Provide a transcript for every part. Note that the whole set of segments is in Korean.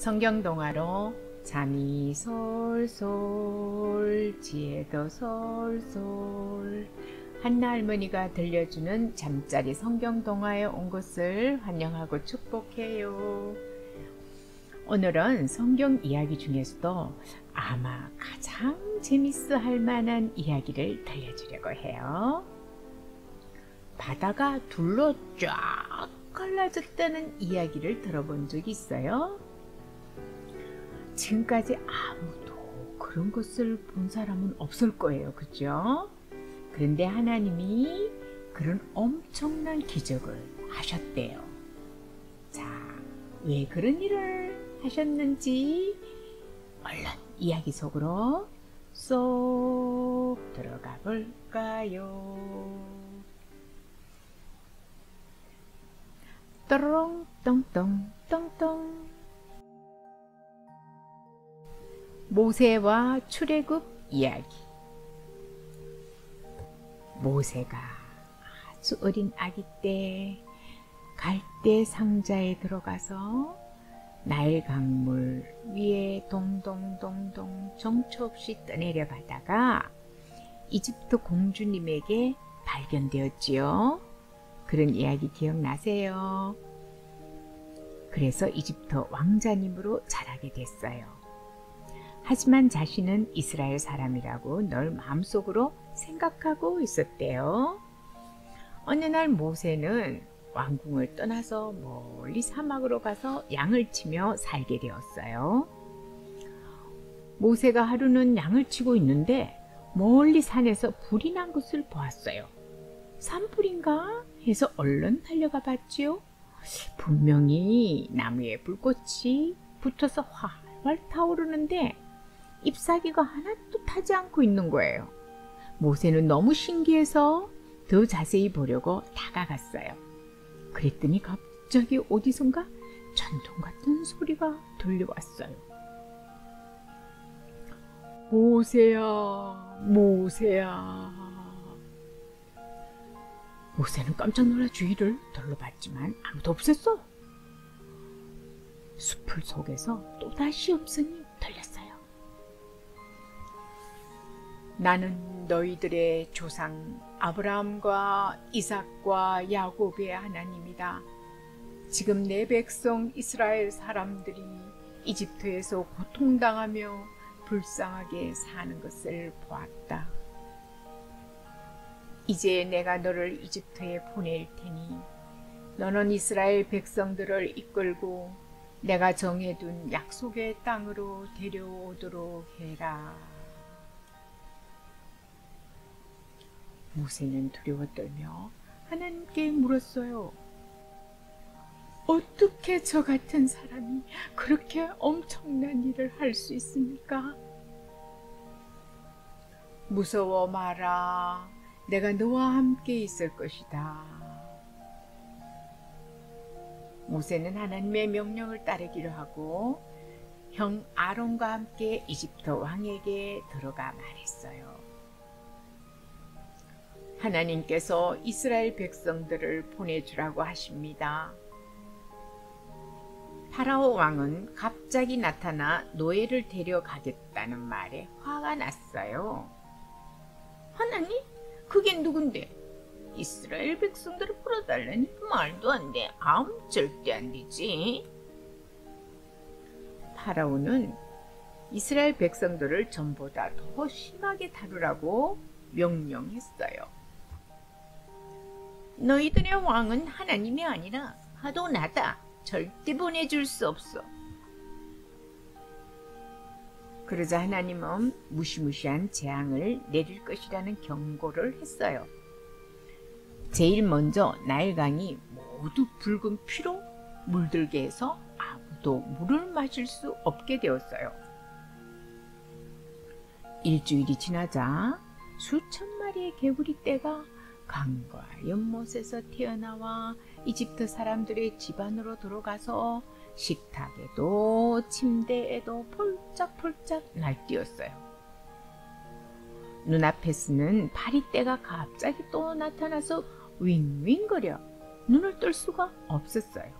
성경 동화로 잠이 솔솔 지혜도 솔솔 한나 할머니가 들려주는 잠자리 성경 동화에 온 것을 환영하고 축복해요. 오늘은 성경 이야기 중에서도 아마 가장 재밌어 할 만한 이야기를 들려주려고 해요. 바다가 둘로 쫙 갈라졌다는 이야기를 들어본 적 있어요? 지금까지 아무도 그런 것을 본 사람은 없을 거예요. 그죠? 그런데 하나님이 그런 엄청난 기적을 하셨대요. 자, 왜 그런 일을 하셨는지 얼른 이야기 속으로 쏙 들어가 볼까요? 또롱 똥똥 똥똥. 모세와 출애굽 이야기. 모세가 아주 어린 아기 때 갈대 상자에 들어가서 나일 강물 위에 동동동동 정처 없이 떠내려 가다가 이집트 공주님에게 발견되었지요. 그런 이야기 기억나세요? 그래서 이집트 왕자님으로 자라게 됐어요. 하지만 자신은 이스라엘 사람이라고 늘 마음속으로 생각하고 있었대요. 어느 날 모세는 왕궁을 떠나서 멀리 사막으로 가서 양을 치며 살게 되었어요. 모세가 하루는 양을 치고 있는데 멀리 산에서 불이 난 것을 보았어요. 산불인가 해서 얼른 달려가 봤지요. 분명히 나무에 불꽃이 붙어서 활활 타오르는데 잎사귀가 하나도 타지 않고 있는 거예요. 모세는 너무 신기해서 더 자세히 보려고 다가갔어요. 그랬더니 갑자기 어디선가 전통 같은 소리가 들려왔어요. 모세야, 모세야. 모세는 깜짝 놀라 주위를 둘러봤지만 아무도 없었어. 숲을 속에서 또다시 음성이 들렸어요. 나는 너희들의 조상 아브라함과 이삭과 야곱의 하나님이다. 지금 내 백성 이스라엘 사람들이 이집트에서 고통당하며 불쌍하게 사는 것을 보았다. 이제 내가 너를 이집트에 보낼 테니 너는 이스라엘 백성들을 이끌고 내가 정해둔 약속의 땅으로 데려오도록 해라. 모세는 두려워 떨며 하나님께 물었어요. 어떻게 저 같은 사람이 그렇게 엄청난 일을 할 수 있습니까? 무서워 마라. 내가 너와 함께 있을 것이다. 모세는 하나님의 명령을 따르기로 하고 형 아론과 함께 이집트 왕에게 들어가 말했어요. 하나님께서 이스라엘 백성들을 보내주라고 하십니다. 파라오 왕은 갑자기 나타나 노예를 데려가겠다는 말에 화가 났어요. 하나님? 그게 누군데? 이스라엘 백성들을 풀어달라니 말도 안 돼. 절대 안 되지. 파라오는 이스라엘 백성들을 전보다 더 심하게 다루라고 명령했어요. 너희들의 왕은 하나님이 아니라 하도 나다. 절대 보내줄 수 없어. 그러자 하나님은 무시무시한 재앙을 내릴 것이라는 경고를 했어요. 제일 먼저 나일강이 모두 붉은 피로 물들게 해서 아무도 물을 마실 수 없게 되었어요. 일주일이 지나자 수천 마리의 개구리떼가 강과 연못에서 튀어나와 이집트 사람들의 집 안으로 들어가서 식탁에도 침대에도 폴짝폴짝 날뛰었어요. 눈앞에서는 파리떼가 갑자기 또 나타나서 윙윙거려 눈을 뜰 수가 없었어요.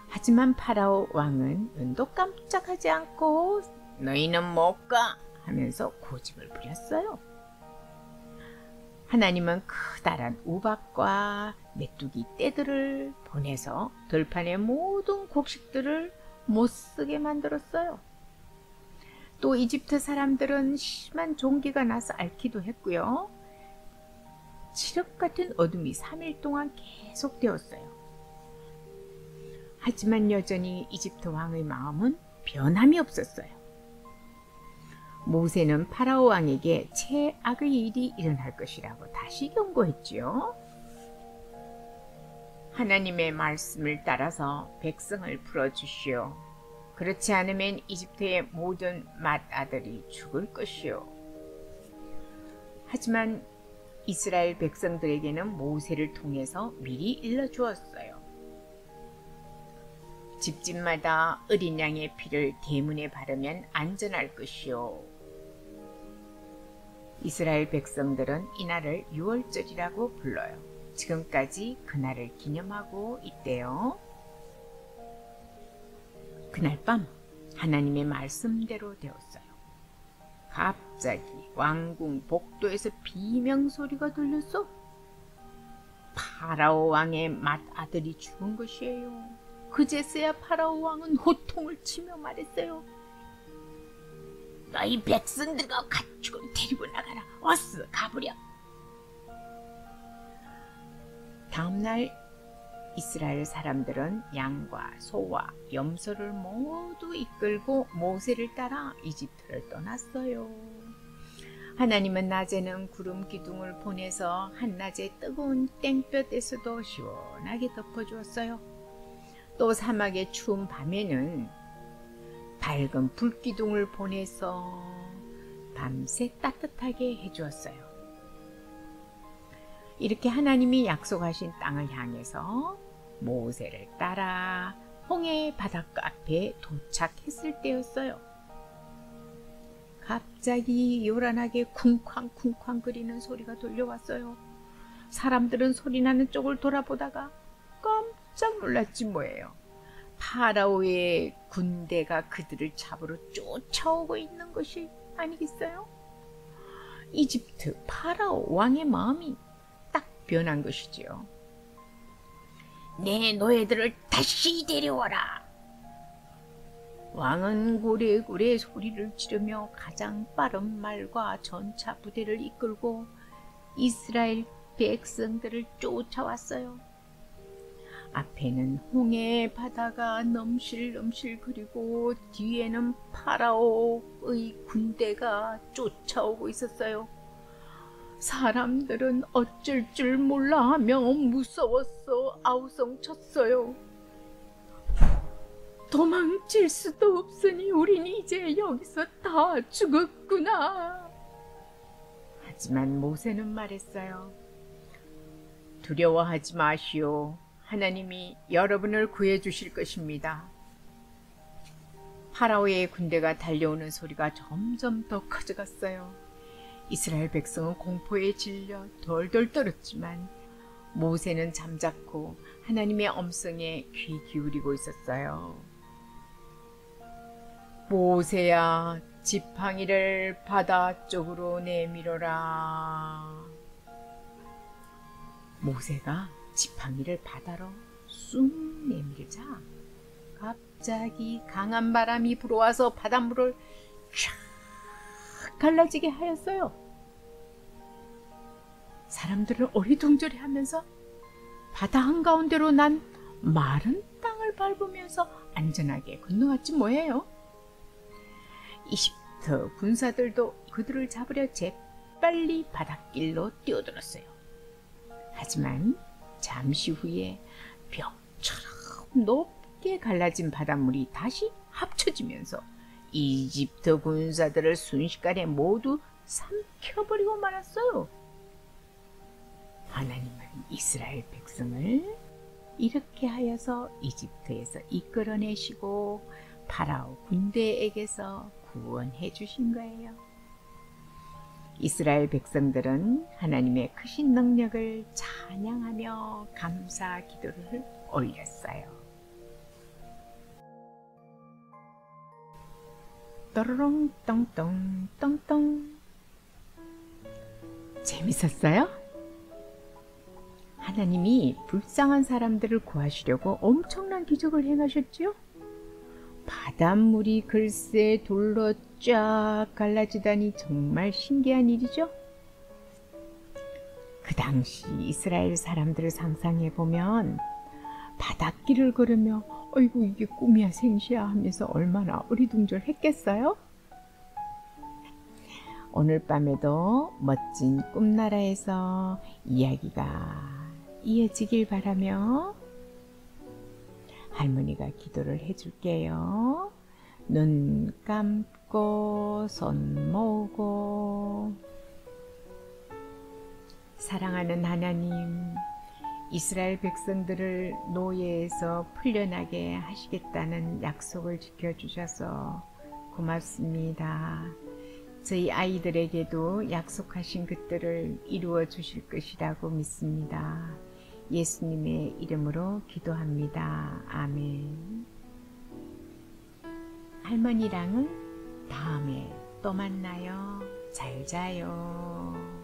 하지만 파라오 왕은 눈도 깜짝하지 않고 너희는 못 가 하면서 고집을 부렸어요. 하나님은 커다란 우박과 메뚜기 떼들을 보내서 들판의 모든 곡식들을 못쓰게 만들었어요. 또 이집트 사람들은 심한 종기가 나서 앓기도 했고요. 칠흑 같은 어둠이 3일 동안 계속되었어요. 하지만 여전히 이집트 왕의 마음은 변함이 없었어요. 모세는 파라오 왕에게 최악의 일이 일어날 것이라고 다시 경고했지요. 하나님의 말씀을 따라서 백성을 풀어주시오. 그렇지 않으면 이집트의 모든 맏아들이 죽을 것이오. 하지만 이스라엘 백성들에게는 모세를 통해서 미리 일러주었어요. 집집마다 어린 양의 피를 대문에 바르면 안전할 것이오. 이스라엘 백성들은 이날을 유월절이라고 불러요. 지금까지 그날을 기념하고 있대요. 그날 밤 하나님의 말씀대로 되었어요. 갑자기 왕궁 복도에서 비명소리가 들렸어. 파라오 왕의 맏아들이 죽은 것이에요. 그제서야 파라오 왕은 호통을 치며 말했어요. 너희 백성들과 가축을 데리고 나가라. 어서 가버려. 다음날 이스라엘 사람들은 양과 소와 염소를 모두 이끌고 모세를 따라 이집트를 떠났어요. 하나님은 낮에는 구름 기둥을 보내서 한낮에 뜨거운 땡볕에서도 시원하게 덮어주었어요. 또 사막의 추운 밤에는 밝은 불기둥을 보내서 밤새 따뜻하게 해주었어요. 이렇게 하나님이 약속하신 땅을 향해서 모세를 따라 홍해 바닷가 앞에 도착했을 때였어요. 갑자기 요란하게 쿵쾅쿵쾅 거리는 소리가 들려왔어요. 사람들은 소리나는 쪽을 돌아보다가 깜짝 놀랐지 뭐예요. 파라오의 군대가 그들을 잡으러 쫓아오고 있는 것이 아니겠어요? 이집트 파라오 왕의 마음이 딱 변한 것이지요. 내 노예들을 다시 데려와라. 왕은 고래고래 소리를 지르며 가장 빠른 말과 전차 부대를 이끌고 이스라엘 백성들을 쫓아왔어요. 앞에는 홍해 바다가 넘실넘실 그리고 뒤에는 파라오의 군대가 쫓아오고 있었어요. 사람들은 어쩔 줄 몰라 하며 무서워서 아우성쳤어요. 도망칠 수도 없으니 우린 이제 여기서 다 죽었구나. 하지만 모세는 말했어요. 두려워하지 마시오. 하나님이 여러분을 구해주실 것입니다. 파라오의 군대가 달려오는 소리가 점점 더 커져갔어요. 이스라엘 백성은 공포에 질려 덜덜 떨었지만 모세는 잠자코 하나님의 음성에 귀 기울이고 있었어요. 모세야, 지팡이를 바다 쪽으로 내밀어라. 모세가 지팡이를 바다로 쑥 내밀자 갑자기 강한 바람이 불어와서 바닷물을 쫙 갈라지게 하였어요. 사람들은 어리둥절해하면서 바다 한가운데로 난 마른 땅을 밟으면서 안전하게 건너갔지 뭐예요. 이집트 군사들도 그들을 잡으려 재빨리 바닷길로 뛰어들었어요. 하지만 잠시 후에 벽처럼 높게 갈라진 바닷물이 다시 합쳐지면서 이집트 군사들을 순식간에 모두 삼켜버리고 말았어요. 하나님은 이스라엘 백성을 이렇게 하여서 이집트에서 이끌어내시고 파라오 군대에게서 구원해 주신 거예요. 이스라엘 백성들은 하나님의 크신 능력을 찬양하며 감사 기도를 올렸어요. 또로롱 똥똥 똥똥. 재밌었어요? 하나님이 불쌍한 사람들을 구하시려고 엄청난 기적을 행하셨지요? 바닷물이 글쎄 돌로 쫙 갈라지다니 정말 신기한 일이죠? 그 당시 이스라엘 사람들을 상상해보면 바닷길을 걸으며 어이구 이게 꿈이야 생시야 하면서 얼마나 어리둥절했겠어요? 오늘 밤에도 멋진 꿈나라에서 이야기가 이어지길 바라며 할머니가 기도를 해줄게요. 눈 감고 손 모으고. 사랑하는 하나님, 이스라엘 백성들을 노예에서 풀려나게 하시겠다는 약속을 지켜주셔서 고맙습니다. 저희 아이들에게도 약속하신 것들을 이루어 주실 것이라고 믿습니다. 예수님의 이름으로 기도합니다. 아멘. 할머니랑은 다음에 또 만나요. 잘 자요.